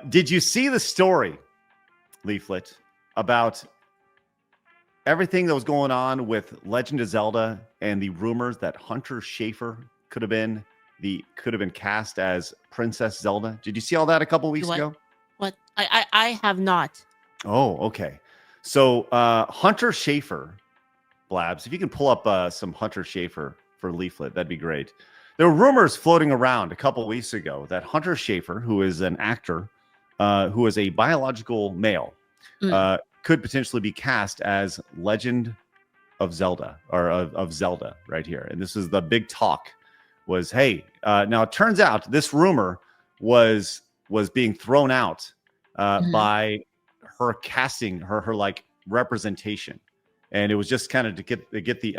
Did you see the story, Leaflet, about everything that was going on with Legend of Zelda and the rumors that Hunter Schafer could have been cast as Princess Zelda? Did you see all that a couple weeks ago? What? I have not. Oh, okay. So Hunter Schafer, Blabs, if you can pull up some Hunter Schafer for Leaflet, that'd be great. There were rumors floating around a couple weeks ago that Hunter Schafer, who is an actor, who is a biological male, could potentially be cast as Legend of Zelda or of Zelda right here. And this is the big talk was, hey, now it turns out this rumor was being thrown out by her casting, her like representation. And it was just kind of to get the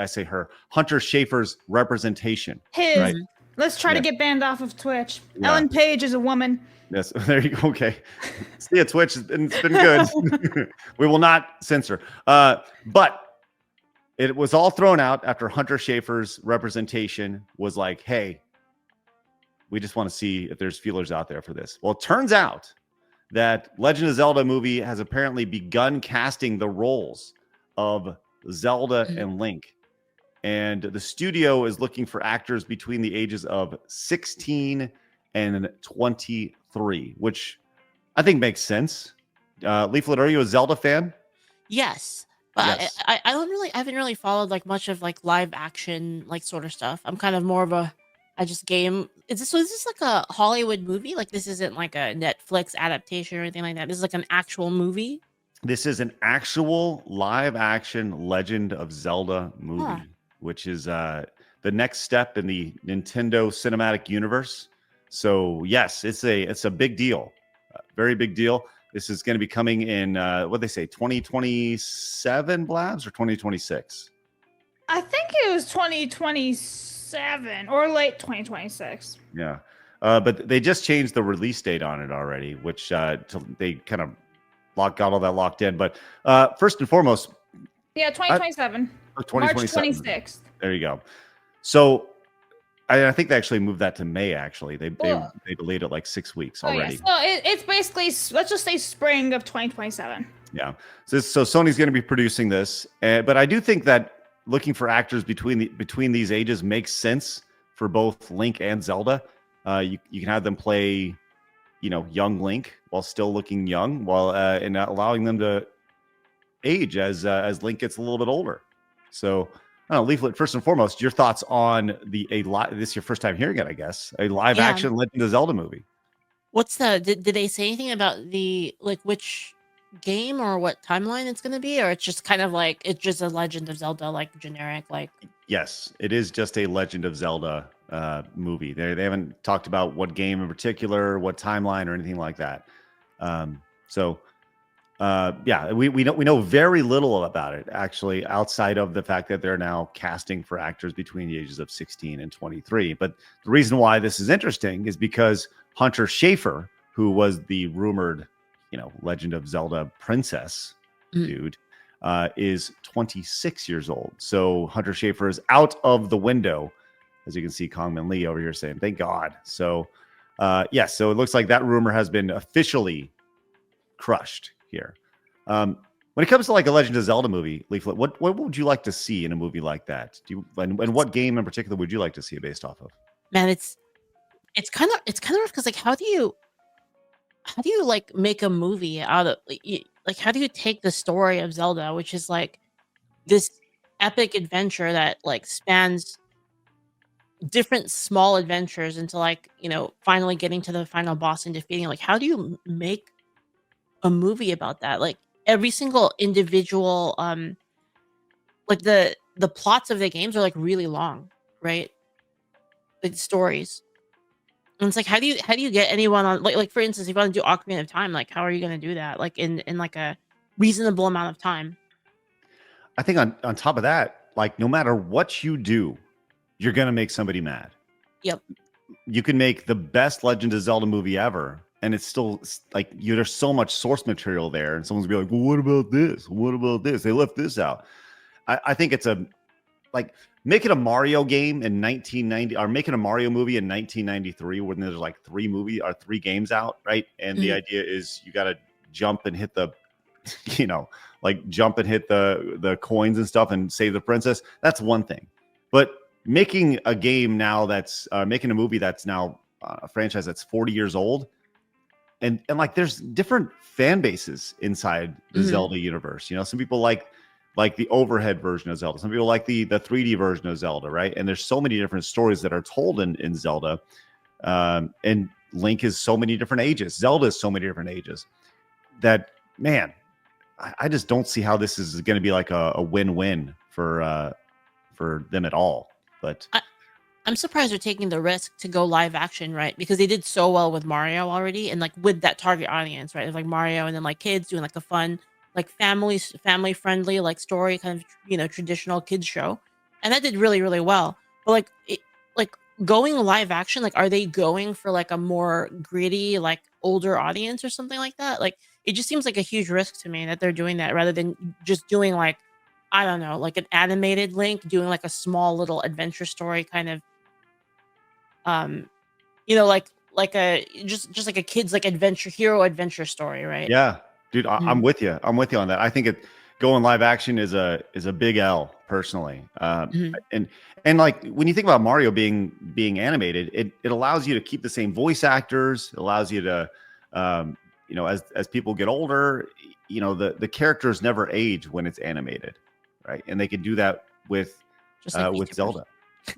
Hunter Schafer's representation. Right? Let's try to get banned off of Twitch. Yeah. Ellen Page is a woman. Yes, there you go. Okay. See ya, Twitch. It's been good. We will not censor. But it was all thrown out after Hunter Schafer's representation was like, hey, we just want to see if there's feelers out there for this. Well, it turns out that Legend of Zelda movie has apparently begun casting the roles of Zelda and Link. And the studio is looking for actors between the ages of 16 and 23, which I think makes sense. Leaflet, are you a Zelda fan? Yes. But yes. I haven't really followed like much of like live action like sort of stuff. I'm kind of more of I just game. Is this like a Hollywood movie? Like this isn't like a Netflix adaptation or anything like that. This is like an actual movie. This is an actual live action Legend of Zelda movie, which is the next step in the Nintendo cinematic universe. So yes, it's a big deal, very big deal. This is going to be coming in what they say 2027, Blabs, or 2026. I think it was 2027 or late 2026. Yeah, but they just changed the release date on it already, which they kind of got all that locked in. But first and foremost, 2027. 2027. March 26th. There you go. So I think they actually moved that to May. Actually, they delayed it like 6 weeks already. So it's basically, let's just say spring of 2027. Yeah. So Sony's going to be producing this, but I do think that looking for actors between these ages makes sense for both Link and Zelda. You can have them play, young Link while still looking young, while and allowing them to age as Link gets a little bit older. So, Leaflet, first and foremost, your thoughts on this is your first time hearing it, I guess, a live action Legend of Zelda movie. What's did they say anything about the which game or what timeline it's going to be, or it's just kind of like it's just a Legend of Zelda like generic like? Yes, it is just a Legend of Zelda movie. They haven't talked about what game in particular, what timeline, or anything like that. We know very little about it, actually, outside of the fact that they're now casting for actors between the ages of 16 and 23. But the reason why this is interesting is because Hunter Schafer, who was the rumored, Legend of Zelda princess dude, is 26 years old. So Hunter Schafer is out of the window, as you can see Kongman Lee over here saying, thank God. So, so it looks like that rumor has been officially crushed here. When it comes to like a Legend of Zelda movie, Leaflet, what would you like to see in a movie like that? And what game in particular would you like to see it based off of? Man, it's kind of rough because like how do you like make a movie out of like how do you take the story of Zelda, which is like this epic adventure that like spans different small adventures into like finally getting to the final boss and defeating, like how do you make a movie about that? Like every single individual like the plots of the games are like really long, right? Like stories. And it's like how do you get anyone on like for instance, if you want to do Ocarina of Time, like how are you going to do that like in like a reasonable amount of time? I think on top of that, like no matter what you do, you're going to make somebody mad. Yep. You can make the best Legend of Zelda movie ever, and it's still like there's so much source material there, and someone's gonna be like, well, what about this? What about this? They left this out. I think it's a like making a Mario game in 1990 or making a Mario movie in 1993 when there's like three games out, right? And the idea is you got to jump and hit the, like jump and hit the coins and stuff and save the princess. That's one thing. But making a game now that's making a movie that's now a franchise that's 40 years old, and like there's different fan bases inside the Zelda universe. Some people like the overhead version of Zelda. Some people like the 3D version of Zelda, right? And there's so many different stories that are told in Zelda. And Link is so many different ages. Zelda is so many different ages that, man, I just don't see how this is going to be like a win-win for them at all. But I'm surprised they're taking the risk to go live action, right? Because they did so well with Mario already, and like with that target audience, right? It's like Mario, and then like kids doing like a fun, like family friendly, like story kind of traditional kids show, and that did really really well. But like going live action, like are they going for like a more gritty, like older audience or something like that? Like it just seems like a huge risk to me that they're doing that rather than just doing like, I don't know, like an animated Link doing like a small little adventure story kind of like a just like a kid's like adventure story, right? yeah, dude, I'm with you. I'm with you on that. I think going live action is a big L personally. And like when you think about Mario being animated, it allows you to keep the same voice actors. It allows you to, as people get older, the characters never age when it's animated, right? And they can do that with Just like with VTubers. Zelda.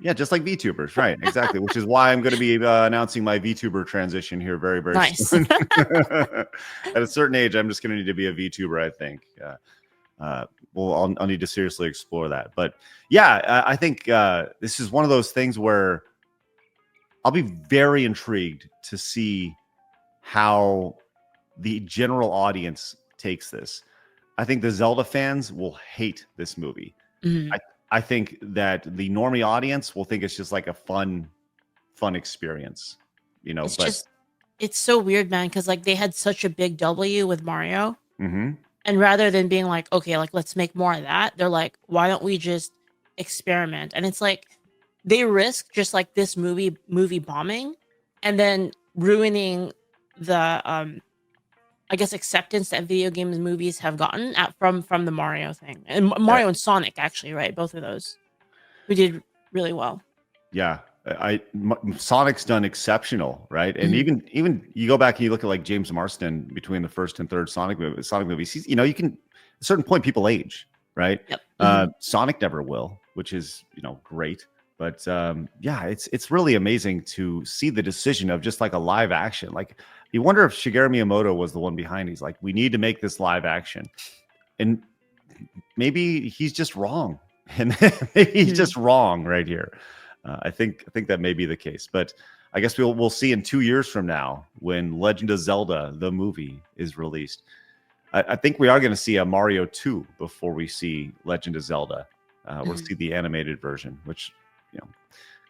Yeah, just like VTubers, right? Exactly, which is why I'm going to be announcing my VTuber transition here very, very Nice. soon. At a certain age, I'm just going to need to be a VTuber, I think. I'll need to seriously explore that. But yeah, I think this is one of those things where I'll be very intrigued to see how the general audience takes this. I think the Zelda fans will hate this movie. I think that the normie audience will think it's just like a fun experience, It's so weird, man, because like they had such a big W with Mario, Mhm. and rather than being like, okay, like let's make more of that, they're like, why don't we just experiment? And it's like they risk just like this movie bombing and then ruining the I guess acceptance that video games movies have gotten from the Mario thing. And Mario and Sonic actually, right? Both of those who did really well. Yeah, Sonic's done exceptional, right? And even you go back and you look at like James Marsden between the first and third Sonic movies. You can at a certain point people age, right? Yep. Sonic never will, which is great. But yeah, it's really amazing to see the decision of just like a live action. Like you wonder if Shigeru Miyamoto was the one behind. He's like, we need to make this live action, and maybe he's just wrong, and maybe he's just wrong right here. I think that may be the case, but I guess we'll see in 2 years from now when Legend of Zelda the movie is released. I think we are going to see a Mario 2 before we see Legend of Zelda. We'll see the animated version, which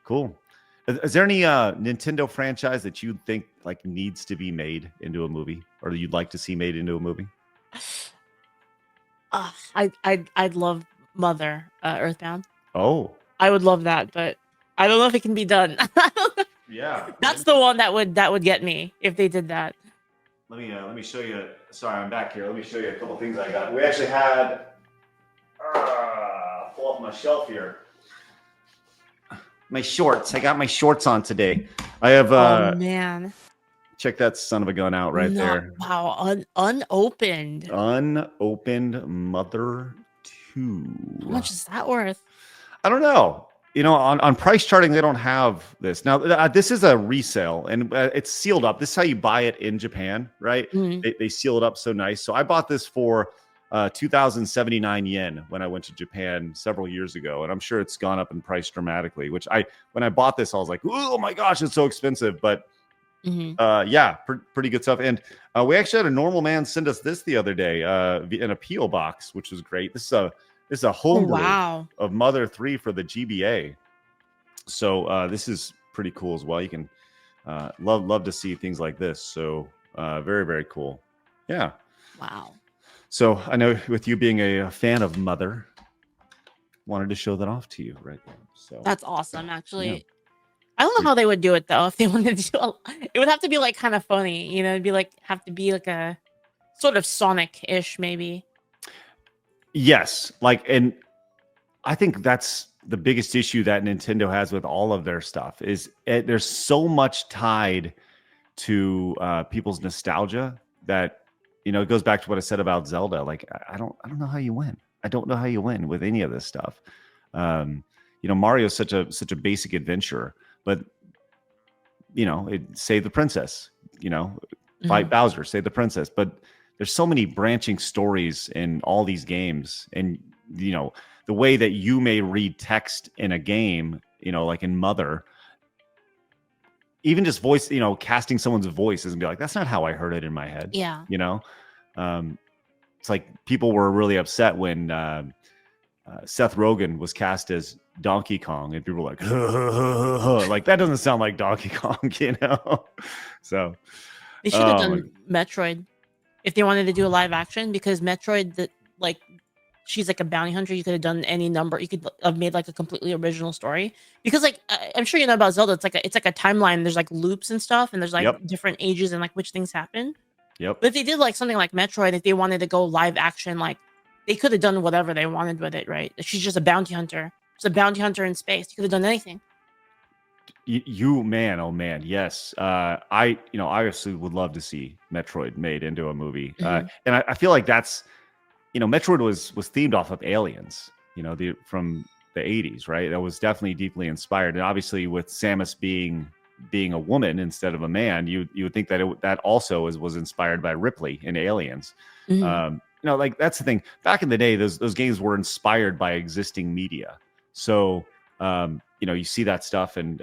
cool. Is there any Nintendo franchise that you think like needs to be made into a movie, or that you'd like to see made into a movie? I'd love Mother Earthbound. Oh, I would love that, but I don't know if it can be done. yeah. That's the one that would get me if they did that. Let me show you. Sorry, I'm back here. Let me show you a couple things I got. We actually had pull up my shelf here. My shorts. I got my shorts on today. I have oh man. Check that son of a gun out right there. Wow, unopened. Unopened Mother 2. How much is that worth? I don't know. On price charting, they don't have this. Now, this is a resale, and it's sealed up. This is how you buy it in Japan, right? They seal it up so nice. So I bought this for 2,079 yen when I went to Japan several years ago, and I'm sure it's gone up in price dramatically. Which when I bought this, I was like, oh my gosh, it's so expensive. But yeah, pretty good stuff. And we actually had a normal man send us this the other day in a PO box, which was great. This is a homebrew of Mother 3 for the GBA. So this is pretty cool as well. You can love to see things like this. So very, very cool. Yeah. Wow. So I know with you being a fan of Mother, wanted to show that off to you right there. So That's awesome, actually. Yeah. I don't know how they would do it though. If they wanted to do it would have to be like kind of funny, you know, it'd be like have to be like a sort of Sonic-ish maybe. yes, like, and I think that's the biggest issue that Nintendo has with all of their stuff is there's so much tied to people's nostalgia that, you know, it goes back to what I said about Zelda. Like, I don't know how you win. I don't know how you win with any of this stuff. You know, Mario's such a basic adventure, but you know, save the princess, you know, fight Bowser, save the princess. But there's so many branching stories in all these games, and you know, the way that you may read text in a game, you know, like in Mother, even just voice, you know, casting someone's voice and be like, that's not how I heard it in my head. Yeah. You know, it's like people were really upset when Seth Rogen was cast as Donkey Kong, and people were like, like that doesn't sound like Donkey Kong, you know? So They should have done Metroid if they wanted to do a live action, because Metroid, like, she's like a bounty hunter. You could have done any number. You could have made like a completely original story, because like I'm sure you know about Zelda. It's like a timeline. There's like loops and stuff, and there's like different ages and like which things happen. Yep. But if they did like something like Metroid, if they wanted to go live action, like they could have done whatever they wanted with it, right? She's just a bounty hunter. She's a bounty hunter in space. You could have done anything. You man, oh man, yes. I obviously would love to see Metroid made into a movie, and I feel like that's, you know, Metroid was themed off of Aliens, you know, from the 80s, right? That was definitely deeply inspired, and obviously with Samus being a woman instead of a man, you would think that that also was inspired by Ripley in Aliens. You know, like that's the thing. Back in the day, those games were inspired by existing media. So you know, you see that stuff, and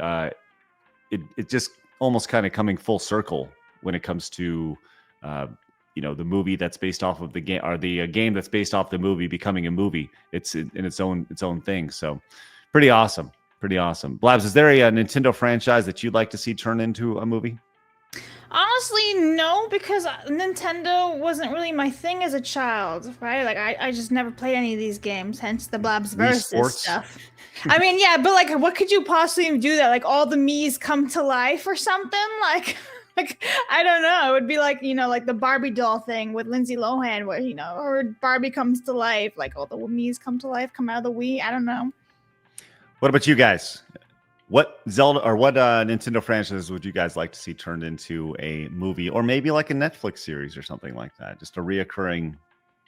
it just almost kind of coming full circle when it comes to you know, the movie that's based off of the game, or the game that's based off the movie becoming a movie. It's in its own thing. So pretty awesome. Pretty awesome. Blabs, is there a Nintendo franchise that you'd like to see turn into a movie? Honestly, no, because Nintendo wasn't really my thing as a child, right? Like, I just never played any of these games, hence the Blabs versus stuff. I mean, yeah, but like, what could you possibly do that? Like, all the Mii's come to life or something? Like, I don't know. It would be like, you know, like the Barbie doll thing with Lindsay Lohan, where, you know, or Barbie comes to life, like all the Mii's come to life, come out of the Wii. I don't know. What about you guys? What Zelda or what Nintendo franchise would you guys like to see turned into a movie, or maybe like a Netflix series or something like that? Just a reoccurring,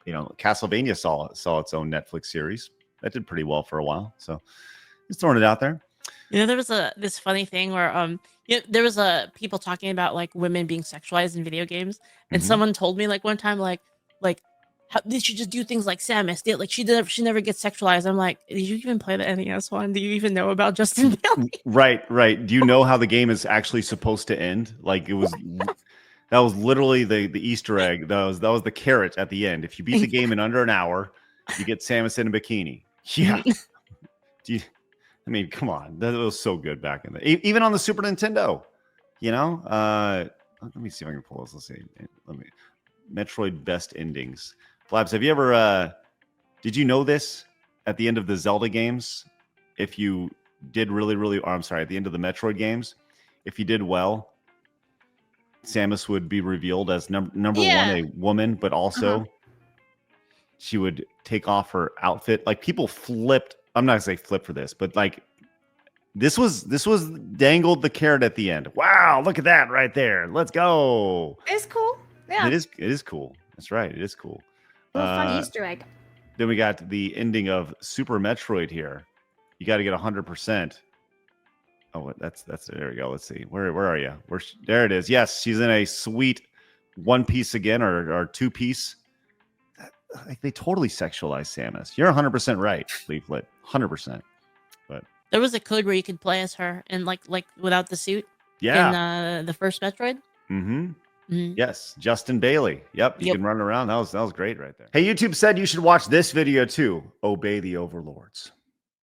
you know, Castlevania saw its own Netflix series that did pretty well for a while. So just throwing it out there. You know, there was this funny thing where you know, there was people talking about like women being sexualized in video games, and someone told me like one time like how they should just do things like Samus did. Like she never gets sexualized. I'm like, did you even play the NES one? Do you even know about Justin Bailey? Right. Do you know how the game is actually supposed to end? Like it was that was literally the Easter egg. That was the carrot at the end. If you beat the game in under an hour, you get Samus in a bikini. Yeah. I mean, come on. That was so good back in the even on the Super Nintendo. You know? Let me see if I can pull this. Let's see. Metroid best endings. Blabs, have you ever did you know this at the end of the Zelda games? If you did really, or I'm sorry, at the end of the Metroid games, if you did well, Samus would be revealed as number one, a woman, but also she would take off her outfit. Like people flipped. I'm not gonna say flip for this, but like this was dangled the carrot at the end. Wow, look at that right there. Let's go. It's cool. Yeah. It is cool. That's right. It is cool. Fun Easter egg. Then we got the ending of Super Metroid here. You got to get 100%. Oh, that's there we go. Let's see. Where are you? There it is. Yes, she's in a sweet one piece again, or two piece. Like they totally sexualized Samus. You're 100% right, Leaflet. 100%. But there was a code where you could play as her and like without the suit. Yeah. In the first Metroid. Yes, Justin Bailey. Yep, you can run around. That was great right there. Hey, YouTube said you should watch this video too. Obey the overlords.